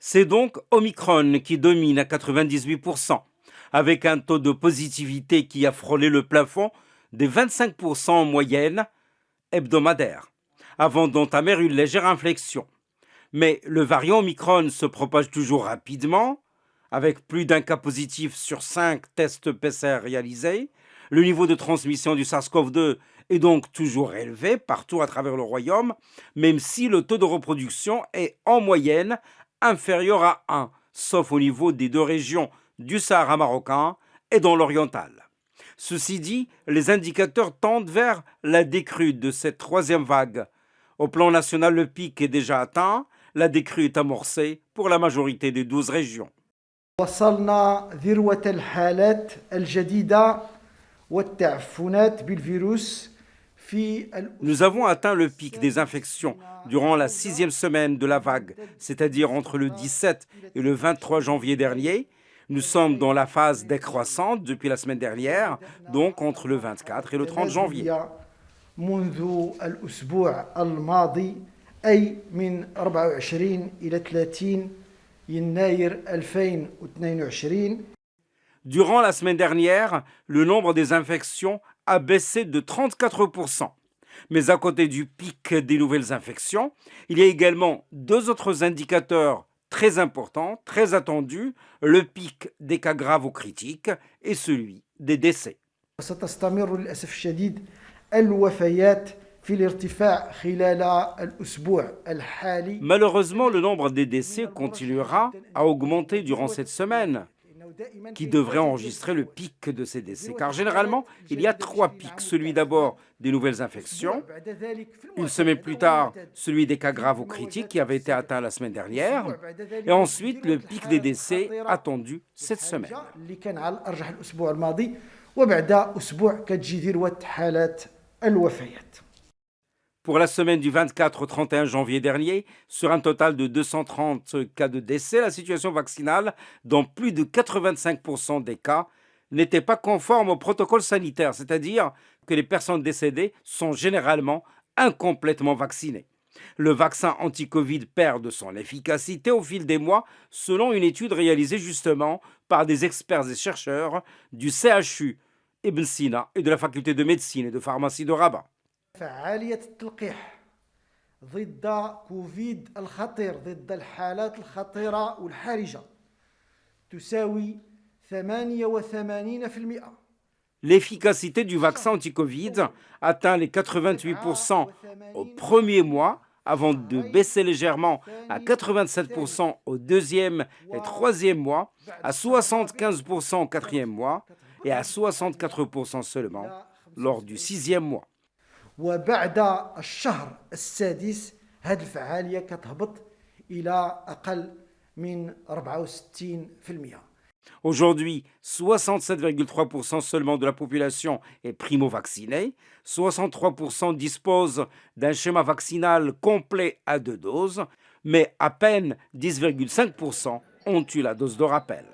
C'est donc Omicron qui domine à 98%, avec un taux de positivité qui a frôlé le plafond des 25% en moyenne hebdomadaire, avant d'entamer une légère inflexion. Mais le variant Omicron se propage toujours rapidement, avec plus d'un cas positif sur 5 tests PCR réalisés. Le niveau de transmission du SARS-CoV-2 est donc toujours élevé partout à travers le royaume, même si le taux de reproduction est en moyenne inférieur à 1, sauf au niveau des deux régions du Sahara marocain et dans l'oriental. Ceci dit, les indicateurs tendent vers la décrue de cette troisième vague. Au plan national, le pic est déjà atteint. La décrue est amorcée pour la majorité des 12 régions. وصلنا ذروة الحالات الجديدة والتعفنات بالفيروس في Nous avons atteint le pic des infections durant la 6e semaine de la vague, c'est-à-dire entre le 17 et le 23 janvier dernier. Nous sommes dans la phase décroissante depuis la semaine dernière, donc entre le 24 et le 30 janvier. منذ الأسبوع الماضي أي من 24 إلى 30 يناير 2022. Durant la semaine dernière, le nombre des infections a baissé de 34%. Mais à côté du pic des nouvelles infections, il y a également deux autres indicateurs très importants, très attendus, le pic des cas graves ou critiques et celui des décès. ستستمر للأسف الشديد الوفيات في الارتفاع خلال الأسبوع الحالي. Malheureusement, le nombre des décès continuera à augmenter durant cette semaine, qui devrait enregistrer le pic de ces décès. Car généralement, il y a 3 pics. Celui d'abord des nouvelles infections, une semaine plus tard, celui des cas graves ou critiques qui avait été atteint la semaine dernière, et ensuite le pic des décès attendu cette semaine. اللي كان على الأرجح الأسبوع الماضي وبعد أسبوع كتجي ذروة حالات الوفيات. Pour la semaine du 24 au 31 janvier dernier, sur un total de 230 cas de décès, la situation vaccinale, dans plus de 85% des cas, n'était pas conforme au protocole sanitaire, c'est-à-dire que les personnes décédées sont généralement incomplètement vaccinées. Le vaccin anti-Covid perd de son efficacité au fil des mois, selon une étude réalisée justement par des experts et chercheurs du CHU Ibn Sina et de la faculté de médecine et de pharmacie de Rabat. فعالية التلقيح ضد كوفيد الخطير ضد الحالات الخطيرة والحرجة تساوي 88%. L'efficacité du vaccin anti-Covid atteint les 88% au premier mois, avant de baisser légèrement à 87% au deuxième et troisième mois, à 75% au quatrième mois et à 64% seulement lors du sixième mois. وبعد الشهر السادس هذه الفعالية كتهبط إلى أقل من 64%. Aujourd'hui, 67,3% seulement de la population est primo-vaccinée, 63% disposent d'un schéma vaccinal complet à 2 doses, mais à peine 10,5% ont eu la dose de rappel.